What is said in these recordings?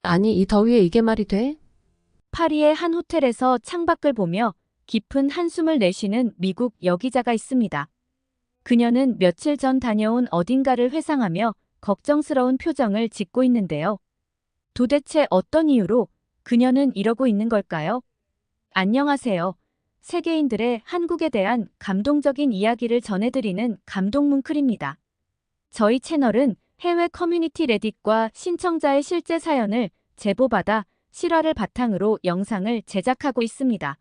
아니, 이 더위에 이게 말이 돼? 파리의 한 호텔에서 창밖을 보며 깊은 한숨을 내쉬는 미국 여기자가 있습니다. 그녀는 며칠 전 다녀온 어딘가를 회상하며 걱정스러운 표정을 짓고 있는데요. 도대체 어떤 이유로 그녀는 이러고 있는 걸까요? 안녕하세요. 세계인들의 한국에 대한 감동적인 이야기를 전해드리는 감동문클입니다. 저희 채널은 해외 커뮤니티 레딧과 신청자의 실제 사연을 제보받아 실화를 바탕으로 영상을 제작하고 있습니다.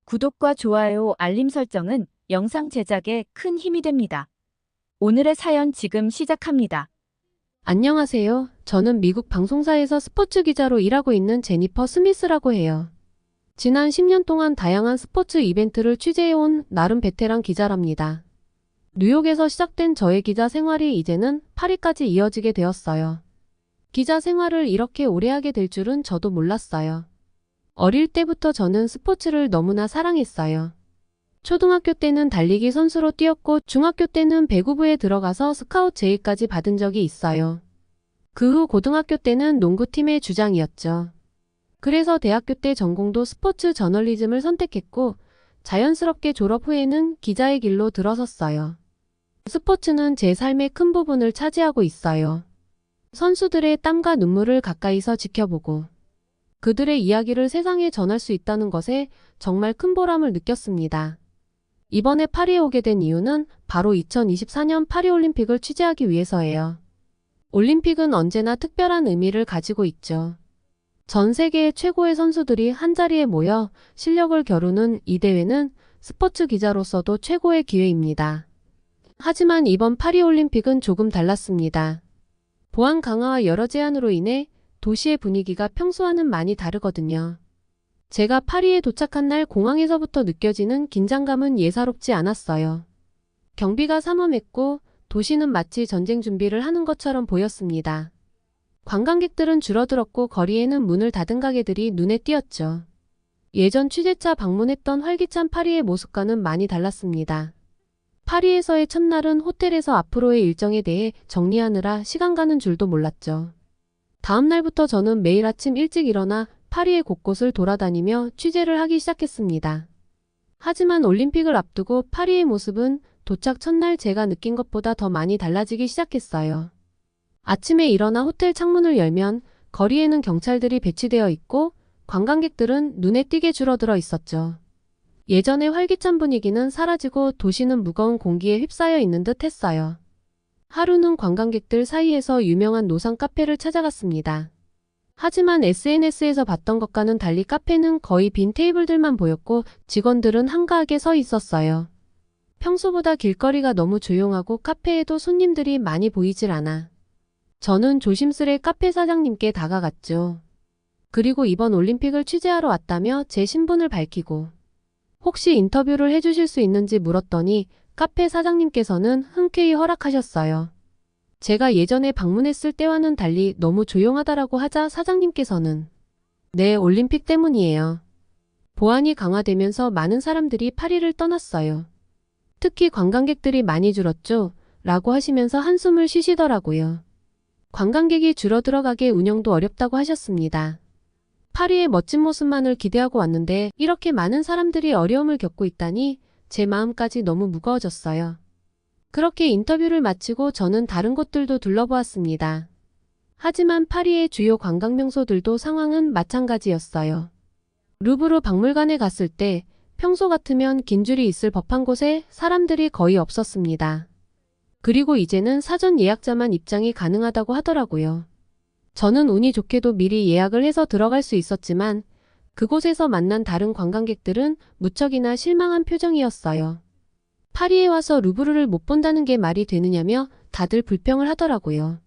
구독과 좋아요, 알림 설정은 영상 제작에 큰 힘이 됩니다. 오늘의 사연 지금 시작합니다. 안녕하세요. 저는 미국 방송사에서 스포츠 기자로 일하고 있는 제니퍼 스미스라고 해요. 지난 10년 동안 다양한 스포츠 이벤트를 취재해온 나름 베테랑 기자랍니다. 뉴욕에서 시작된 저의 기자 생활이 이제는 파리까지 이어지게 되었어요. 기자 생활을 이렇게 오래 하게 될 줄은 저도 몰랐어요. 어릴 때부터 저는 스포츠를 너무나 사랑했어요. 초등학교 때는 달리기 선수로 뛰었고 중학교 때는 배구부에 들어가서 스카웃 제의까지 받은 적이 있어요. 그 후 고등학교 때는 농구팀의 주장이었죠. 그래서 대학교 때 전공도 스포츠 저널리즘을 선택했고 자연스럽게 졸업 후에는 기자의 길로 들어섰어요. 스포츠는 제 삶의 큰 부분을 차지하고 있어요. 선수들의 땀과 눈물을 가까이서 지켜보고 그들의 이야기를 세상에 전할 수 있다는 것에 정말 큰 보람을 느꼈습니다. 이번에 파리에 오게 된 이유는 바로 2024년 파리올림픽을 취재하기 위해서예요. 올림픽은 언제나 특별한 의미를 가지고 있죠. 전 세계의 최고의 선수들이 한자리에 모여 실력을 겨루는 이 대회는 스포츠 기자로서도 최고의 기회입니다. 하지만 이번 파리올림픽은 조금 달랐습니다. 보안 강화와 여러 제한으로 인해 도시의 분위기가 평소와는 많이 다르거든요. 제가 파리에 도착한 날 공항에서부터 느껴지는 긴장감은 예사롭지 않았어요. 경비가 삼엄했고 도시는 마치 전쟁 준비를 하는 것처럼 보였습니다. 관광객들은 줄어들었고 거리에는 문을 닫은 가게들이 눈에 띄었죠. 예전 취재차 방문했던 활기찬 파리의 모습과는 많이 달랐습니다. 파리에서의 첫날은 호텔에서 앞으로의 일정에 대해 정리하느라 시간 가는 줄도 몰랐죠. 다음 날부터 저는 매일 아침 일찍 일어나 파리의 곳곳을 돌아다니며 취재를 하기 시작했습니다. 하지만 올림픽을 앞두고 파리의 모습은 도착 첫날 제가 느낀 것보다 더 많이 달라지기 시작했어요. 아침에 일어나 호텔 창문을 열면 거리에는 경찰들이 배치되어 있고 관광객들은 눈에 띄게 줄어들어 있었죠. 예전의 활기찬 분위기는 사라지고 도시는 무거운 공기에 휩싸여 있는 듯 했어요. 하루는 관광객들 사이에서 유명한 노상 카페를 찾아갔습니다. 하지만 SNS에서 봤던 것과는 달리 카페는 거의 빈 테이블들만 보였고 직원들은 한가하게 서 있었어요. 평소보다 길거리가 너무 조용하고 카페에도 손님들이 많이 보이질 않아. 저는 조심스레 카페 사장님께 다가갔죠. 그리고 이번 올림픽을 취재하러 왔다며 제 신분을 밝히고 혹시 인터뷰를 해주실 수 있는지 물었더니 카페 사장님께서는 흔쾌히 허락하셨어요. 제가 예전에 방문했을 때와는 달리 너무 조용하다라고 하자 사장님께서는 네, 올림픽 때문이에요. 보안이 강화되면서 많은 사람들이 파리를 떠났어요. 특히 관광객들이 많이 줄었죠. 라고 하시면서 한숨을 쉬시더라고요. 관광객이 줄어들어가게 운영도 어렵다고 하셨습니다. 파리의 멋진 모습만을 기대하고 왔는데 이렇게 많은 사람들이 어려움을 겪고 있다니 제 마음까지 너무 무거워졌어요. 그렇게 인터뷰를 마치고 저는 다른 곳들도 둘러보았습니다. 하지만 파리의 주요 관광 명소들도 상황은 마찬가지였어요. 루브르 박물관에 갔을 때 평소 같으면 긴 줄이 있을 법한 곳에 사람들이 거의 없었습니다. 그리고 이제는 사전 예약자만 입장이 가능하다고 하더라고요. 저는 운이 좋게도 미리 예약을 해서 들어갈 수 있었지만 그곳에서 만난 다른 관광객들은 무척이나 실망한 표정이었어요. 파리에 와서 루브르를 못 본다는 게 말이 되느냐며 다들 불평을 하더라고요.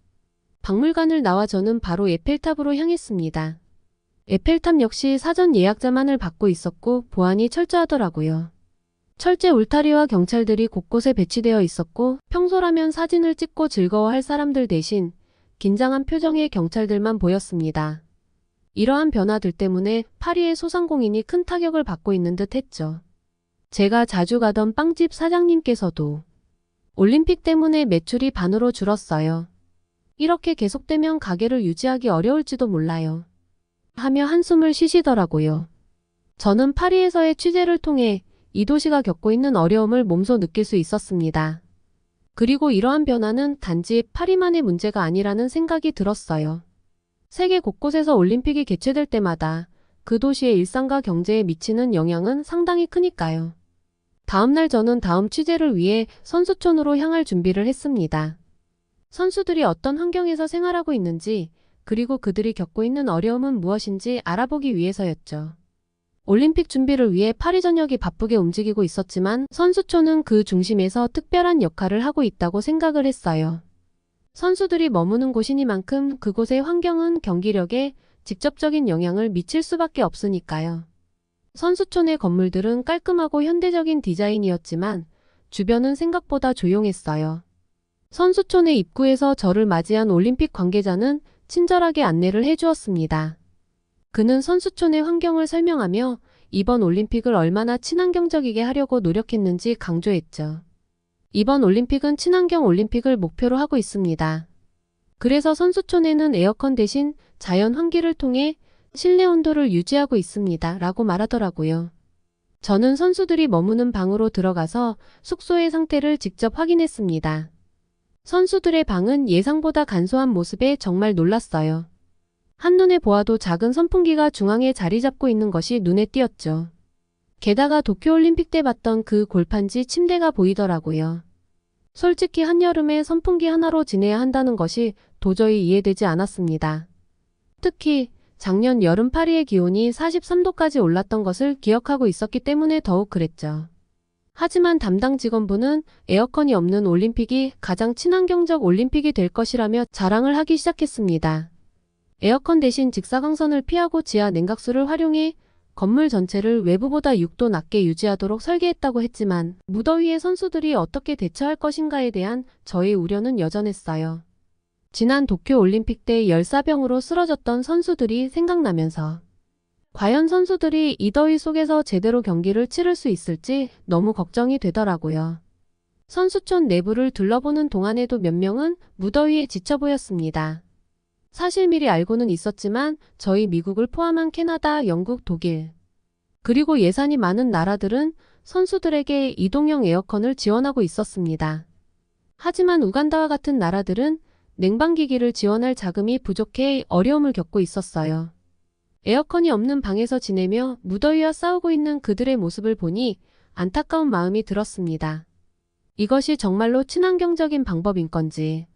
박물관을 나와 저는 바로 에펠탑으로 향했습니다. 에펠탑 역시 사전 예약자만을 받고 있었고 보안이 철저하더라고요. 철제 울타리와 경찰들이 곳곳에 배치되어 있었고 평소라면 사진을 찍고 즐거워할 사람들 대신 긴장한 표정의 경찰들만 보였습니다. 이러한 변화들 때문에 파리의 소상공인이 큰 타격을 받고 있는 듯 했죠. 제가 자주 가던 빵집 사장님께서도 올림픽 때문에 매출이 반으로 줄었어요. 이렇게 계속되면 가게를 유지하기 어려울지도 몰라요. 하며 한숨을 쉬시더라고요. 저는 파리에서의 취재를 통해 이 도시가 겪고 있는 어려움을 몸소 느낄 수 있었습니다. 그리고 이러한 변화는 단지 파리만의 문제가 아니라는 생각이 들었어요. 세계 곳곳에서 올림픽이 개최될 때마다 그 도시의 일상과 경제에 미치는 영향은 상당히 크니까요. 다음날 저는 다음 취재를 위해 선수촌으로 향할 준비를 했습니다. 선수들이 어떤 환경에서 생활하고 있는지, 그리고 그들이 겪고 있는 어려움은 무엇인지 알아보기 위해서였죠. 올림픽 준비를 위해 파리 전역이 바쁘게 움직이고 있었지만 선수촌은 그 중심에서 특별한 역할을 하고 있다고 생각을 했어요. 선수들이 머무는 곳이니만큼 그곳의 환경은 경기력에 직접적인 영향을 미칠 수밖에 없으니까요. 선수촌의 건물들은 깔끔하고 현대적인 디자인이었지만 주변은 생각보다 조용했어요. 선수촌의 입구에서 저를 맞이한 올림픽 관계자는 친절하게 안내를 해주었습니다. 그는 선수촌의 환경을 설명하며 이번 올림픽을 얼마나 친환경적이게 하려고 노력했는지 강조했죠. 이번 올림픽은 친환경 올림픽을 목표로 하고 있습니다. 그래서 선수촌에는 에어컨 대신 자연 환기를 통해 실내 온도를 유지하고 있습니다. 라고 말하더라고요. 저는 선수들이 머무는 방으로 들어가서 숙소의 상태를 직접 확인했습니다. 선수들의 방은 예상보다 간소한 모습에 정말 놀랐어요. 한눈에 보아도 작은 선풍기가 중앙에 자리 잡고 있는 것이 눈에 띄었죠. 게다가 도쿄올림픽 때 봤던 그 골판지 침대가 보이더라고요. 솔직히 한여름에 선풍기 하나로 지내야 한다는 것이 도저히 이해되지 않았습니다. 특히 작년 여름 파리의 기온이 43도까지 올랐던 것을 기억하고 있었기 때문에 더욱 그랬죠. 하지만 담당 직원분은 에어컨이 없는 올림픽이 가장 친환경적 올림픽이 될 것이라며 자랑을 하기 시작했습니다. 에어컨 대신 직사광선을 피하고 지하 냉각수를 활용해 건물 전체를 외부보다 6도 낮게 유지하도록 설계했다고 했지만 무더위에 선수들이 어떻게 대처할 것인가에 대한 저의 우려는 여전했어요. 지난 도쿄올림픽 때 열사병으로 쓰러졌던 선수들이 생각나면서 과연 선수들이 이 더위 속에서 제대로 경기를 치를 수 있을지 너무 걱정이 되더라고요. 선수촌 내부를 둘러보는 동안에도 몇 명은 무더위에 지쳐 보였습니다. 사실 미리 알고는 있었지만 저희 미국을 포함한 캐나다, 영국, 독일, 그리고 예산이 많은 나라들은 선수들에게 이동형 에어컨을 지원하고 있었습니다. 하지만 우간다와 같은 나라들은 냉방기기를 지원할 자금이 부족해 어려움을 겪고 있었어요. 에어컨이 없는 방에서 지내며 무더위와 싸우고 있는 그들의 모습을 보니 안타까운 마음이 들었습니다. 이것이 정말로 친환경적인 방법인 건지.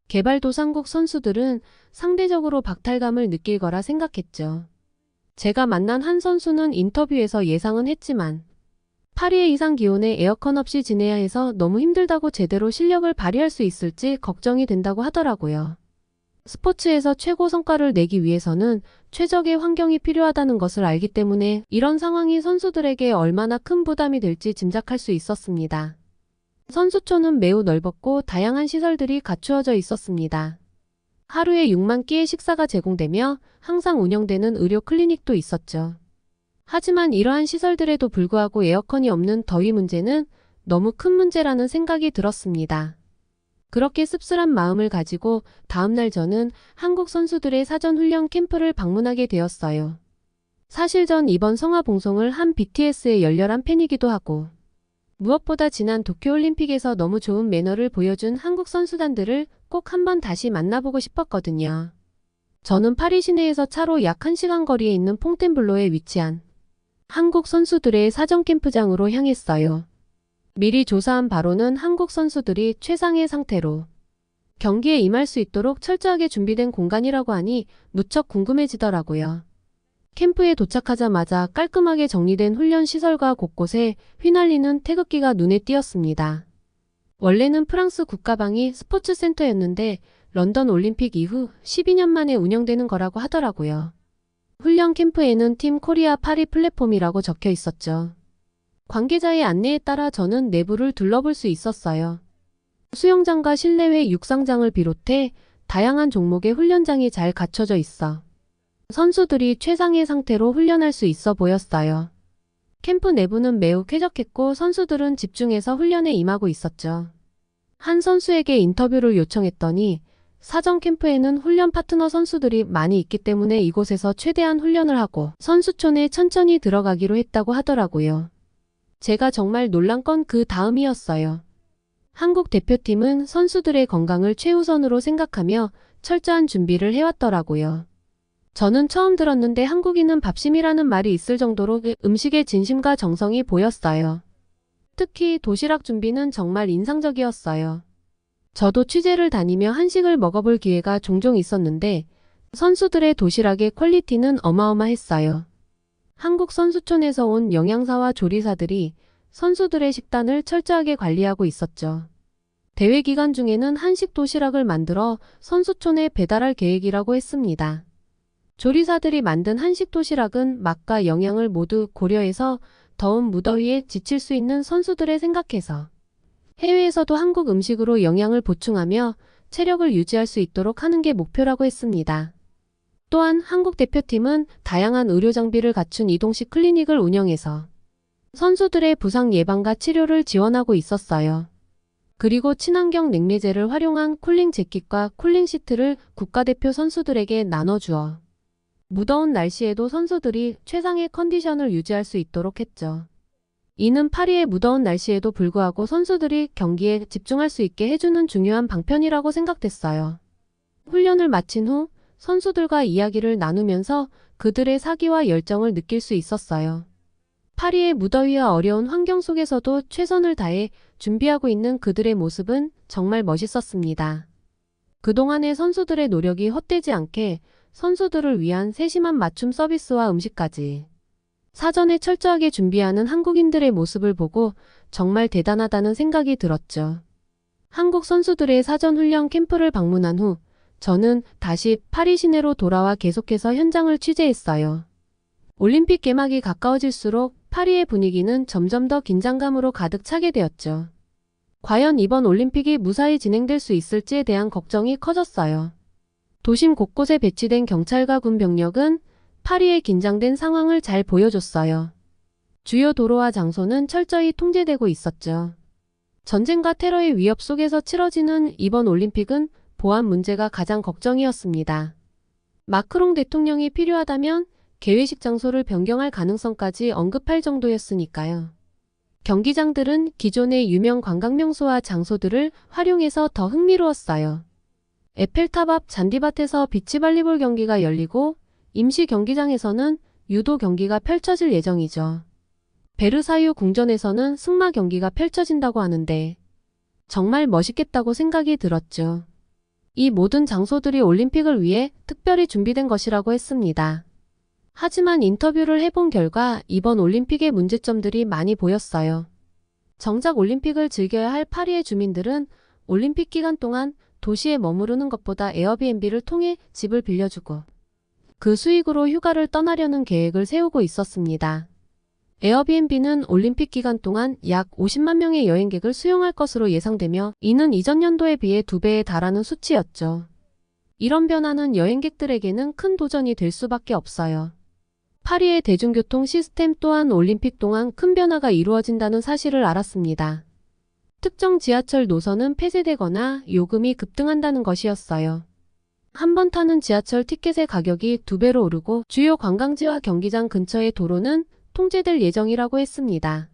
개발도상국 선수들은 상대적으로 박탈감을 느낄 거라 생각했죠. 제가 만난 한 선수는 인터뷰에서 예상은 했지만 파리의 이상 기온에 에어컨 없이 지내야 해서 너무 힘들다고 제대로 실력을 발휘할 수 있을지 걱정이 된다고 하더라고요. 스포츠에서 최고 성과를 내기 위해서는 최적의 환경이 필요하다는 것을 알기 때문에 이런 상황이 선수들에게 얼마나 큰 부담이 될지 짐작할 수 있었습니다. 선수촌은 매우 넓었고 다양한 시설들이 갖추어져 있었습니다. 하루에 6만 끼의 식사가 제공되며 항상 운영되는 의료 클리닉도 있었죠. 하지만 이러한 시설들에도 불구하고 에어컨이 없는 더위 문제는 너무 큰 문제라는 생각이 들었습니다. 그렇게 씁쓸한 마음을 가지고 다음날 저는 한국 선수들의 사전 훈련 캠프를 방문하게 되었어요. 사실 전 이번 성화 봉송을 한 BTS의 열렬한 팬이기도 하고 무엇보다 지난 도쿄올림픽에서 너무 좋은 매너를 보여준 한국 선수단들을 꼭 한번 다시 만나보고 싶었거든요. 저는 파리 시내에서 차로 약 1시간 거리에 있는 퐁텐블로에 위치한 한국 선수들의 사전 캠프장으로 향했어요. 미리 조사한 바로는 한국 선수들이 최상의 상태로 경기에 임할 수 있도록 철저하게 준비된 공간이라고 하니 무척 궁금해지더라고요. 캠프에 도착하자마자 깔끔하게 정리된 훈련 시설과 곳곳에 휘날리는 태극기가 눈에 띄었습니다. 원래는 프랑스 국가방위 스포츠 센터였는데 런던 올림픽 이후 12년 만에 운영되는 거라고 하더라고요. 훈련 캠프에는 팀 코리아 파리 플랫폼이라고 적혀 있었죠. 관계자의 안내에 따라 저는 내부를 둘러볼 수 있었어요. 수영장과 실내외 육상장을 비롯해 다양한 종목의 훈련장이 잘 갖춰져 있어 선수들이 최상의 상태로 훈련할 수 있어 보였어요. 캠프 내부는 매우 쾌적했고 선수들은 집중해서 훈련에 임하고 있었죠. 한 선수에게 인터뷰를 요청했더니 사전 캠프에는 훈련 파트너 선수들이 많이 있기 때문에 이곳에서 최대한 훈련을 하고 선수촌에 천천히 들어가기로 했다고 하더라고요. 제가 정말 놀란 건 그 다음이었어요. 한국 대표팀은 선수들의 건강을 최우선으로 생각하며 철저한 준비를 해왔더라고요. 저는 처음 들었는데 한국인은 밥심이라는 말이 있을 정도로 음식의 진심과 정성이 보였어요. 특히 도시락 준비는 정말 인상적이었어요. 저도 취재를 다니며 한식을 먹어볼 기회가 종종 있었는데 선수들의 도시락의 퀄리티는 어마어마했어요. 한국 선수촌에서 온 영양사와 조리사들이 선수들의 식단을 철저하게 관리하고 있었죠. 대회 기간 중에는 한식 도시락을 만들어 선수촌에 배달할 계획이라고 했습니다. 조리사들이 만든 한식 도시락은 맛과 영양을 모두 고려해서 더운 무더위에 지칠 수 있는 선수들을 생각해서 해외에서도 한국 음식으로 영양을 보충하며 체력을 유지할 수 있도록 하는 게 목표라고 했습니다. 또한 한국 대표팀은 다양한 의료 장비를 갖춘 이동식 클리닉을 운영해서 선수들의 부상 예방과 치료를 지원하고 있었어요. 그리고 친환경 냉매제를 활용한 쿨링 재킷과 쿨링 시트를 국가대표 선수들에게 나눠주어 무더운 날씨에도 선수들이 최상의 컨디션을 유지할 수 있도록 했죠. 이는 파리의 무더운 날씨에도 불구하고 선수들이 경기에 집중할 수 있게 해주는 중요한 방편이라고 생각됐어요. 훈련을 마친 후 선수들과 이야기를 나누면서 그들의 사기와 열정을 느낄 수 있었어요. 파리의 무더위와 어려운 환경 속에서도 최선을 다해 준비하고 있는 그들의 모습은 정말 멋있었습니다. 그동안의 선수들의 노력이 헛되지 않게 선수들을 위한 세심한 맞춤 서비스와 음식까지 사전에 철저하게 준비하는 한국인들의 모습을 보고 정말 대단하다는 생각이 들었죠. 한국 선수들의 사전 훈련 캠프를 방문한 후 저는 다시 파리 시내로 돌아와 계속해서 현장을 취재했어요. 올림픽 개막이 가까워질수록 파리의 분위기는 점점 더 긴장감으로 가득 차게 되었죠. 과연 이번 올림픽이 무사히 진행될 수 있을지에 대한 걱정이 커졌어요. 도심 곳곳에 배치된 경찰과 군 병력은 파리의 긴장된 상황을 잘 보여줬어요. 주요 도로와 장소는 철저히 통제되고 있었죠. 전쟁과 테러의 위협 속에서 치러지는 이번 올림픽은 보안 문제가 가장 걱정이었습니다. 마크롱 대통령이 필요하다면 개회식 장소를 변경할 가능성까지 언급할 정도였으니까요. 경기장들은 기존의 유명 관광명소와 장소들을 활용해서 더 흥미로웠어요. 에펠탑 앞 잔디밭에서 비치발리볼 경기가 열리고 임시 경기장에서는 유도 경기가 펼쳐질 예정이죠. 베르사유 궁전에서는 승마 경기가 펼쳐진다고 하는데 정말 멋있겠다고 생각이 들었죠. 이 모든 장소들이 올림픽을 위해 특별히 준비된 것이라고 했습니다. 하지만 인터뷰를 해본 결과 이번 올림픽의 문제점들이 많이 보였어요. 정작 올림픽을 즐겨야 할 파리의 주민들은 올림픽 기간 동안 도시에 머무르는 것보다 에어비앤비를 통해 집을 빌려주고 그 수익으로 휴가를 떠나려는 계획을 세우고 있었습니다. 에어비앤비는 올림픽 기간 동안 약 50만 명의 여행객을 수용할 것으로 예상되며 이는 이전 연도에 비해 2배에 달하는 수치였죠. 이런 변화는 여행객들에게는 큰 도전이 될 수밖에 없어요. 파리의 대중교통 시스템 또한 올림픽 동안 큰 변화가 이루어진다는 사실을 알았습니다. 특정 지하철 노선은 폐쇄되거나 요금이 급등한다는 것이었어요. 한 번 타는 지하철 티켓의 가격이 2배로 오르고 주요 관광지와 경기장 근처의 도로는 통제될 예정이라고 했습니다.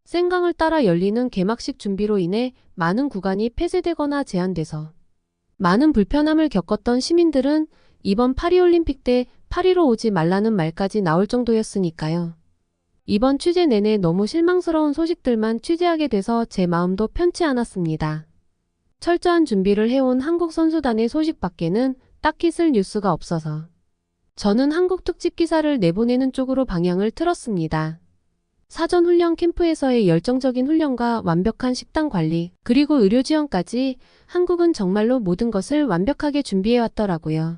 생강을 따라 열리는 개막식 준비로 인해 많은 구간이 폐쇄되거나 제한돼서 많은 불편함을 겪었던 시민들은 이번 파리올림픽 때 파리로 오지 말라는 말까지 나올 정도였으니까요. 이번 취재 내내 너무 실망스러운 소식들만 취재하게 돼서 제 마음도 편치 않았습니다. 철저한 준비를 해온 한국 선수단의 소식 밖에는 딱히 쓸 뉴스가 없어서 저는 한국 특집 기사를 내보내는 쪽으로 방향을 틀었습니다. 사전 훈련 캠프에서의 열정적인 훈련과 완벽한 식단 관리, 그리고 의료 지원까지 한국은 정말로 모든 것을 완벽하게 준비해왔더라고요.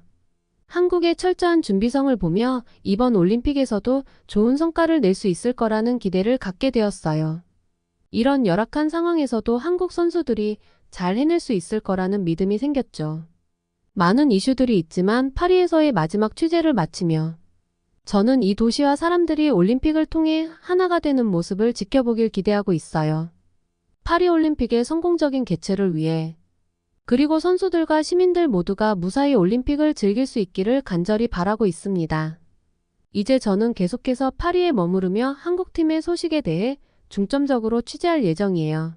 한국의 철저한 준비성을 보며 이번 올림픽에서도 좋은 성과를 낼 수 있을 거라는 기대를 갖게 되었어요. 이런 열악한 상황에서도 한국 선수들이 잘 해낼 수 있을 거라는 믿음이 생겼죠. 많은 이슈들이 있지만 파리에서의 마지막 취재를 마치며 저는 이 도시와 사람들이 올림픽을 통해 하나가 되는 모습을 지켜보길 기대하고 있어요. 파리올림픽의 성공적인 개최를 위해 그리고 선수들과 시민들 모두가 무사히 올림픽을 즐길 수 있기를 간절히 바라고 있습니다. 이제 저는 계속해서 파리에 머무르며 한국팀의 소식에 대해 중점적으로 취재할 예정이에요.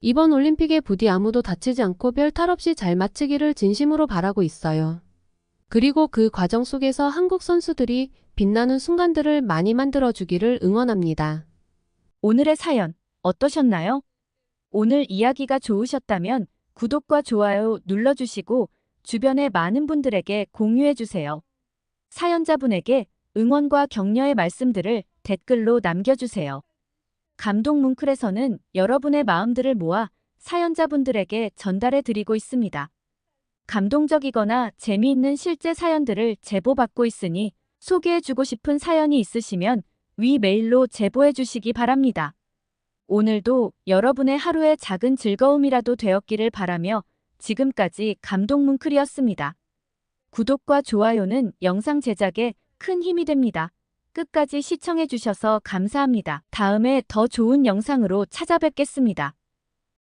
이번 올림픽에 부디 아무도 다치지 않고 별 탈 없이 잘 마치기를 진심으로 바라고 있어요. 그리고 그 과정 속에서 한국 선수들이 빛나는 순간들을 많이 만들어주기를 응원합니다. 오늘의 사연 어떠셨나요? 오늘 이야기가 좋으셨다면 구독과 좋아요 눌러주시고 주변의 많은 분들에게 공유해주세요. 사연자분에게 응원과 격려의 말씀들을 댓글로 남겨주세요. 감동 뭉클에서는 여러분의 마음들을 모아 사연자분들에게 전달해 드리고 있습니다. 감동적이거나 재미있는 실제 사연들을 제보받고 있으니 소개해주고 싶은 사연이 있으시면 위 메일로 제보해 주시기 바랍니다. 오늘도 여러분의 하루의 작은 즐거움이라도 되었기를 바라며 지금까지 감동 뭉클이었습니다. 구독과 좋아요는 영상 제작에 큰 힘이 됩니다. 끝까지 시청해 주셔서 감사합니다. 다음에 더 좋은 영상으로 찾아뵙겠습니다.